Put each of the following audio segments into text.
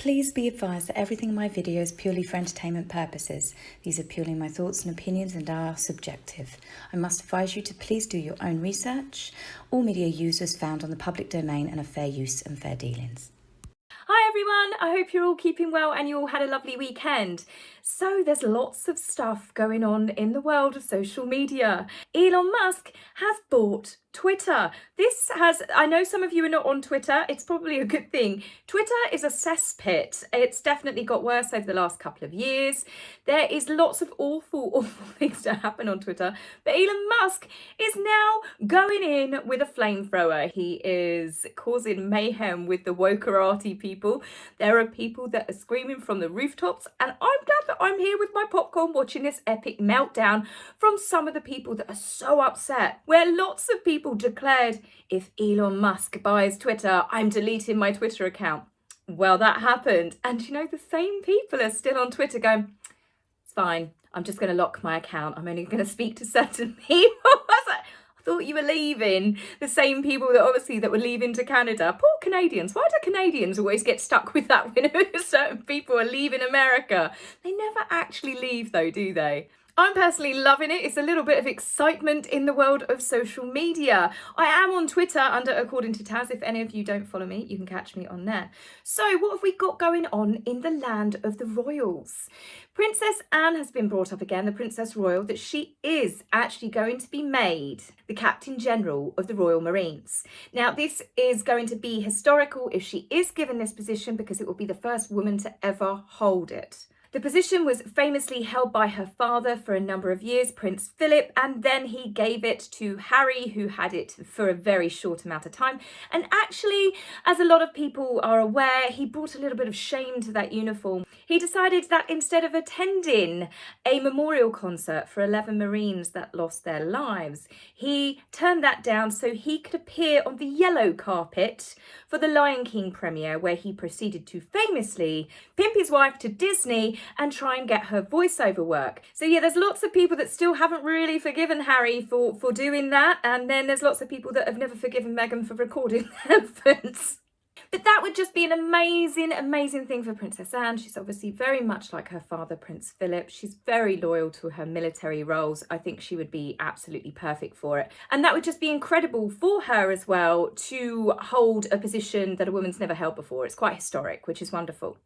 Please be advised that everything in my video is purely for entertainment purposes. These are purely my thoughts and opinions and are subjective. I must advise you to please do your own research. All media users found on the public domain and are fair use and fair dealings. Hi everyone, I hope you're all keeping well and you all had a lovely weekend. So there's lots of stuff going on in the world of social media. Elon Musk has bought Twitter. I know some of you are not on Twitter, it's probably a good thing. Twitter is a cesspit. It's definitely got worse over the last couple of years. There is lots of awful things that happen on Twitter, but Elon Musk is now going in with a flamethrower. He is causing mayhem with the wokerati people. There are people that are screaming from the rooftops, and I'm glad that I'm here with my popcorn watching this epic meltdown from some of the people that are so upset, where lots of people declared, if Elon Musk buys Twitter, I'm deleting my Twitter account. Well, that happened. And you know, the same people are still on Twitter going, it's fine, I'm just going to lock my account. I'm only going to speak to certain people. I was like, I thought you were leaving. The same people that were leaving to Canada. Poor Canadians. Why do Canadians always get stuck with that when certain people are leaving America? They never actually leave though, do they? I'm personally loving it. It's a little bit of excitement in the world of social media. I am on Twitter under According to Taz. If any of you don't follow me, you can catch me on there. So what have we got going on in the land of the royals? Princess Anne has been brought up again, the Princess Royal, that she is actually going to be made the Captain General of the Royal Marines. Now, this is going to be historical if she is given this position because it will be the first woman to ever hold it. The position was famously held by her father for a number of years, Prince Philip, and then he gave it to Harry, who had it for a very short amount of time. And actually, as a lot of people are aware, he brought a little bit of shame to that uniform. He decided that instead of attending a memorial concert for 11 Marines that lost their lives, he turned that down so he could appear on the yellow carpet for the Lion King premiere, where he proceeded to famously pimp his wife to Disney and try and get her voiceover work. So yeah, there's lots of people that still haven't really forgiven Harry for doing that, and then there's lots of people that have never forgiven Meghan for recording elephants. But that would just be an amazing thing for Princess Anne. She's obviously very much like her father, Prince Philip. She's very loyal to her military roles. I think she would be absolutely perfect for it. And that would just be incredible for her as well to hold a position that a woman's never held before. It's quite historic, which is wonderful.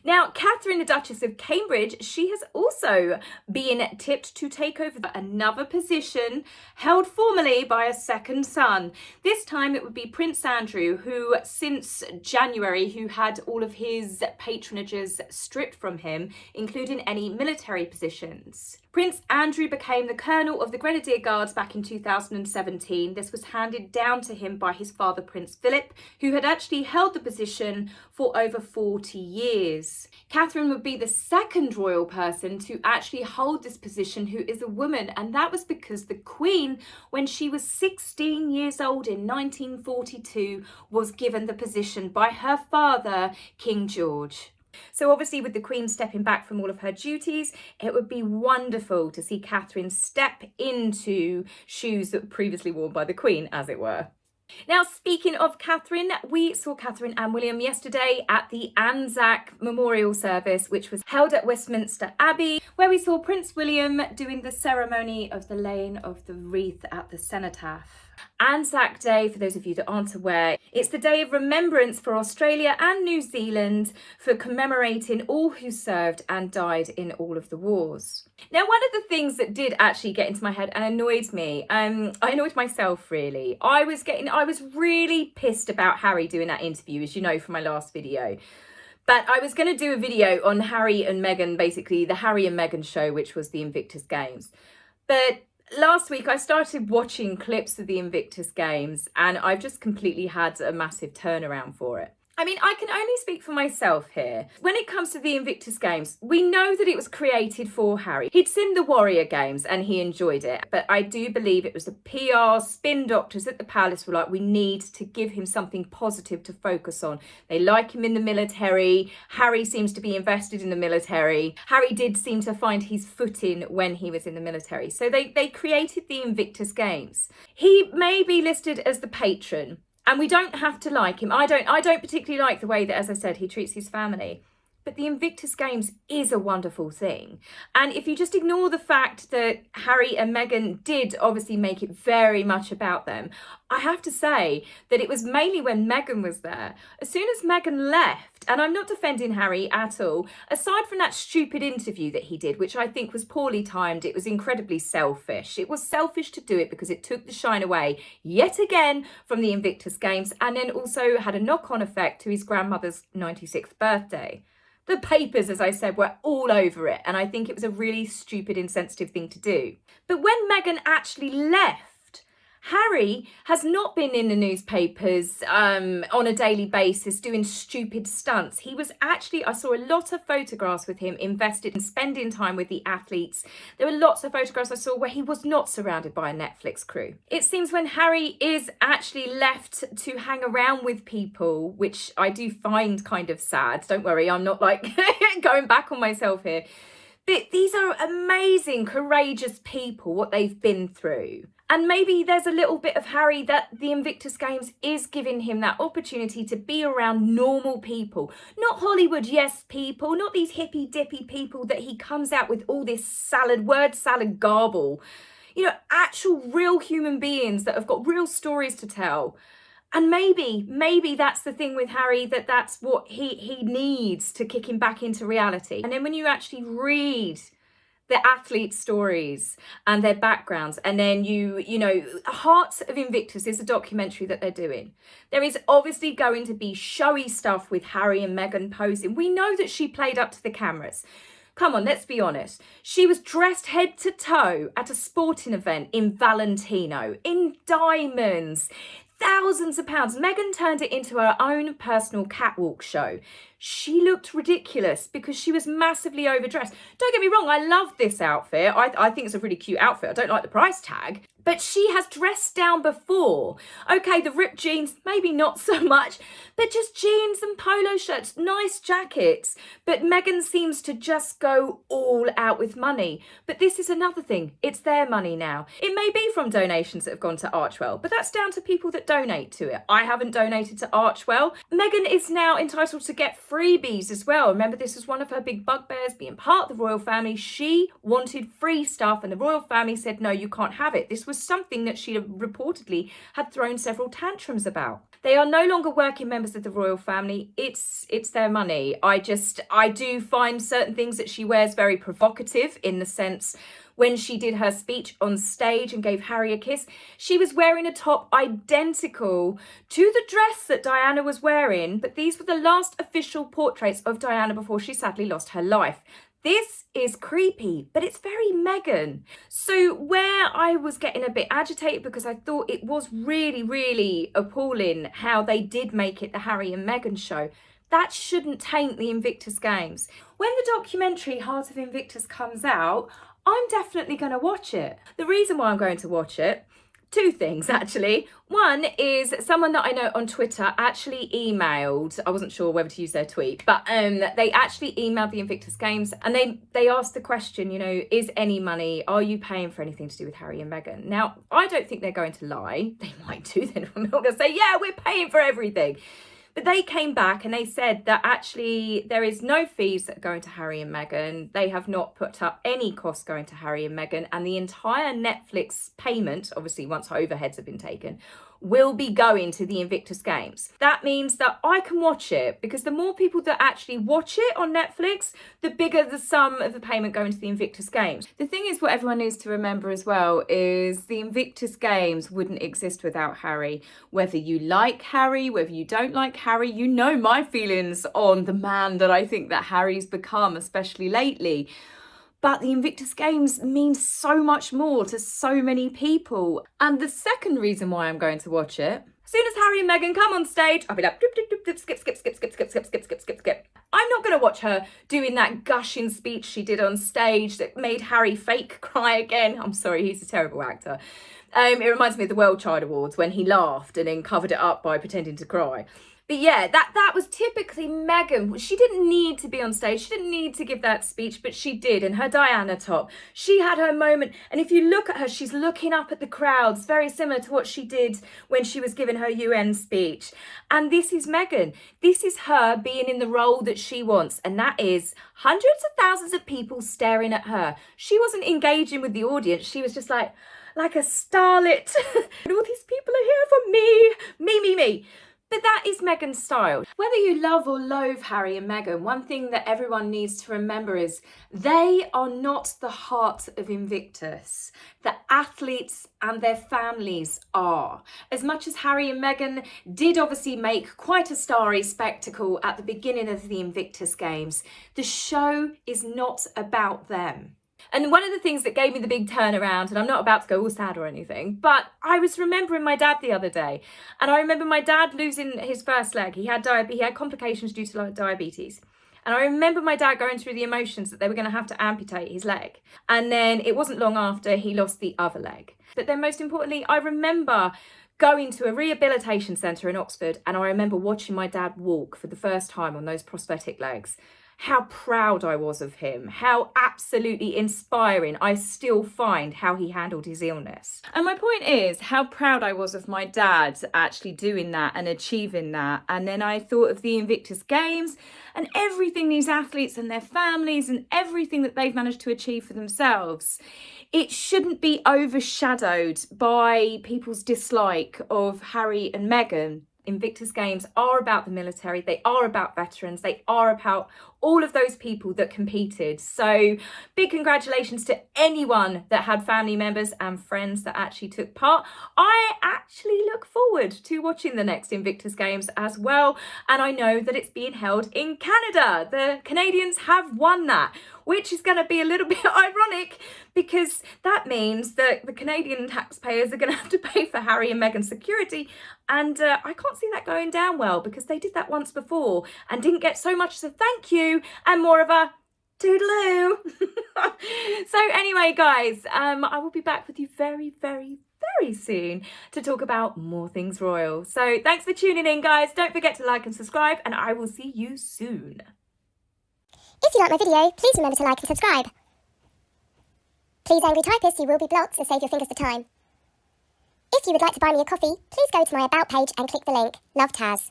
Now, Catherine, the Duchess of Cambridge, she has also been tipped to take over another position held formerly by a second son. This time it would be Prince Andrew, who since January, who had all of his patronages stripped from him, including any military positions. Prince Andrew became the Colonel of the Grenadier Guards back in 2017. This was handed down to him by his father, Prince Philip, who had actually held the position for over 40 years. Catherine would be the second royal person to actually hold this position who is a woman, and that was because the Queen, when she was 16 years old in 1942, was given the position by her father, King George. So obviously with the Queen stepping back from all of her duties, it would be wonderful to see Catherine step into shoes that were previously worn by the Queen, as it were. Now, speaking of Catherine, we saw Catherine and William yesterday at the Anzac memorial service, which was held at Westminster Abbey, where we saw Prince William doing the ceremony of the laying of the wreath at the cenotaph. Anzac Day, for those of you that aren't aware, it's the day of remembrance for Australia and New Zealand for commemorating all who served and died in all of the wars. Now, one of the things that did actually get into my head and annoyed me, I annoyed myself really. I was really pissed about Harry doing that interview, as you know from my last video. But I was going to do a video on Harry and Meghan, basically the Harry and Meghan show, which was the Invictus Games. But last week I started watching clips of the Invictus Games and I've just completely had a massive turnaround for it. I mean, I can only speak for myself here. When it comes to the Invictus Games, we know that it was created for Harry. He'd seen the Warrior Games and he enjoyed it, but I do believe it was the PR spin doctors at the palace were like, we need to give him something positive to focus on. They like him in the military. Harry seems to be invested in the military. Harry did seem to find his footing when he was in the military. So they created the Invictus Games. He may be listed as the patron, And we don't have to like him. I don't particularly like the way that, as I said, he treats his family. But the Invictus Games is a wonderful thing. And if you just ignore the fact that Harry and Meghan did obviously make it very much about them, I have to say that it was mainly when Meghan was there. As soon as Meghan left, and I'm not defending Harry at all, aside from that stupid interview that he did, which I think was poorly timed, it was incredibly selfish. It was selfish to do it because it took the shine away yet again from the Invictus Games, and then also had a knock-on effect to his grandmother's 96th birthday. The papers, as I said, were all over it, and I think it was a really stupid, insensitive thing to do. But when Meghan actually left, Harry has not been in the newspapers on a daily basis doing stupid stunts. He was actually, I saw a lot of photographs with him invested in spending time with the athletes. There were lots of photographs I saw where he was not surrounded by a Netflix crew. It seems when Harry is actually left to hang around with people, which I do find kind of sad. Don't worry, I'm not like going back on myself here. But these are amazing, courageous people, what they've been through. And maybe there's a little bit of Harry that the Invictus Games is giving him that opportunity to be around normal people. Not Hollywood yes people, not these hippy dippy people that he comes out with all this word salad garble. You know, actual real human beings that have got real stories to tell. And maybe that's the thing with Harry, that's what he needs to kick him back into reality. And then when you actually read the athletes' stories and their backgrounds, and then you know, Hearts of Invictus is a documentary that they're doing. There is obviously going to be showy stuff with Harry and Meghan posing. We know that she played up to the cameras. Come on, let's be honest. She was dressed head to toe at a sporting event in Valentino, in diamonds, thousands of pounds. Meghan turned it into her own personal catwalk show. She looked ridiculous because she was massively overdressed. Don't get me wrong, I love this outfit. I think it's a really cute outfit. I don't like the price tag. But she has dressed down before. Okay, the ripped jeans, maybe not so much, but just jeans and polo shirts, nice jackets. But Meghan seems to just go all out with money. But this is another thing. It's their money now. It may be from donations that have gone to Archewell, but that's down to people that donate to it. I haven't donated to Archewell. Meghan is now entitled to get freebies as well. Remember, this was one of her big bugbears, being part of the royal family. She wanted free stuff and the royal family said, no, you can't have it. This was something that she reportedly had thrown several tantrums about. They are no longer working members of the royal family. It's their money. I do find certain things that she wears very provocative, in the sense when she did her speech on stage and gave Harry a kiss, she was wearing a top identical to the dress that Diana was wearing, but these were the last official portraits of Diana before she sadly lost her life. This is creepy, but it's very Meghan. So where I was getting a bit agitated, because I thought it was really, really appalling how they did make it the Harry and Meghan show, that shouldn't taint the Invictus Games. When the documentary Heart of Invictus comes out, I'm definitely going to watch it. The reason why I'm going to watch it, two things actually. One is someone that I know on Twitter actually emailed, I wasn't sure whether to use their tweet, but they actually emailed the Invictus Games and they asked the question, you know, is any money, are you paying for anything to do with Harry and Meghan? Now, I don't think they're going to lie. They might do, then I'm not going to say, yeah, we're paying for everything. But they came back and they said that actually there is no fees that are going to Harry and Meghan. They have not put up any costs going to Harry and Meghan, and the entire Netflix payment, obviously once overheads have been taken, will be going to the Invictus Games. That means that I can watch it, because the more people that actually watch it on Netflix, the bigger the sum of the payment going to the Invictus Games. The thing is, what everyone needs to remember as well is the Invictus Games wouldn't exist without Harry. Whether you like Harry, whether you don't like Harry, you know my feelings on the man that I think that Harry's become, especially lately. But the Invictus Games means so much more to so many people. And the second reason why I'm going to watch it, as soon as Harry and Meghan come on stage, I'll be like, dip, dip, dip, dip, skip, skip, skip, skip, skip, skip, skip, skip, skip, skip. I'm not going to watch her doing that gushing speech she did on stage that made Harry fake cry again. I'm sorry, he's a terrible actor. It reminds me of the World Child Awards when he laughed and then covered it up by pretending to cry. But yeah, that was typically Meghan. She didn't need to be on stage. She didn't need to give that speech, but she did. In her Diana top, she had her moment. And if you look at her, she's looking up at the crowds, very similar to what she did when she was giving her UN speech. And this is Meghan. This is her being in the role that she wants. And that is hundreds of thousands of people staring at her. She wasn't engaging with the audience. She was just like a starlet. And all these people are here for me. But that is Meghan's style. Whether you love or loathe Harry and Meghan, one thing that everyone needs to remember is they are not the heart of Invictus. The athletes and their families are. As much as Harry and Meghan did obviously make quite a starry spectacle at the beginning of the Invictus Games, the show is not about them. And one of the things that gave me the big turnaround, and I'm not about to go all sad or anything, but I was remembering my dad the other day. And I remember my dad losing his first leg. He had complications due to diabetes. And I remember my dad going through the emotions that they were going to have to amputate his leg. And then it wasn't long after he lost the other leg. But then most importantly, I remember going to a rehabilitation centre in Oxford, and I remember watching my dad walk for the first time on those prosthetic legs. How proud I was of him, how absolutely inspiring I still find how he handled his illness. And my point is how proud I was of my dad actually doing that and achieving that. And then I thought of the Invictus Games and everything these athletes and their families and everything that they've managed to achieve for themselves. It shouldn't be overshadowed by people's dislike of Harry and Meghan. Invictus Games are about the military, they are about veterans, they are about all of those people that competed. So big congratulations to anyone that had family members and friends that actually took part. I actually look forward to watching the next Invictus Games as well. And I know that it's being held in Canada. The Canadians have won that, which is going to be a little bit ironic because that means that the Canadian taxpayers are going to have to pay for Harry and Meghan's security. And I can't see that going down well because they did that once before and didn't get so much as a thank you and more of a toodaloo. So anyway, guys, I will be back with you very, very, very soon to talk about more things royal. So thanks for tuning in, guys. Don't forget to like and subscribe, and I will see you soon. If you like my video, please remember to like and subscribe. Please, angry typists, you will be blocked, so save your fingers the time. If you would like to buy me a coffee, please go to my About page and click the link. Love, Taz.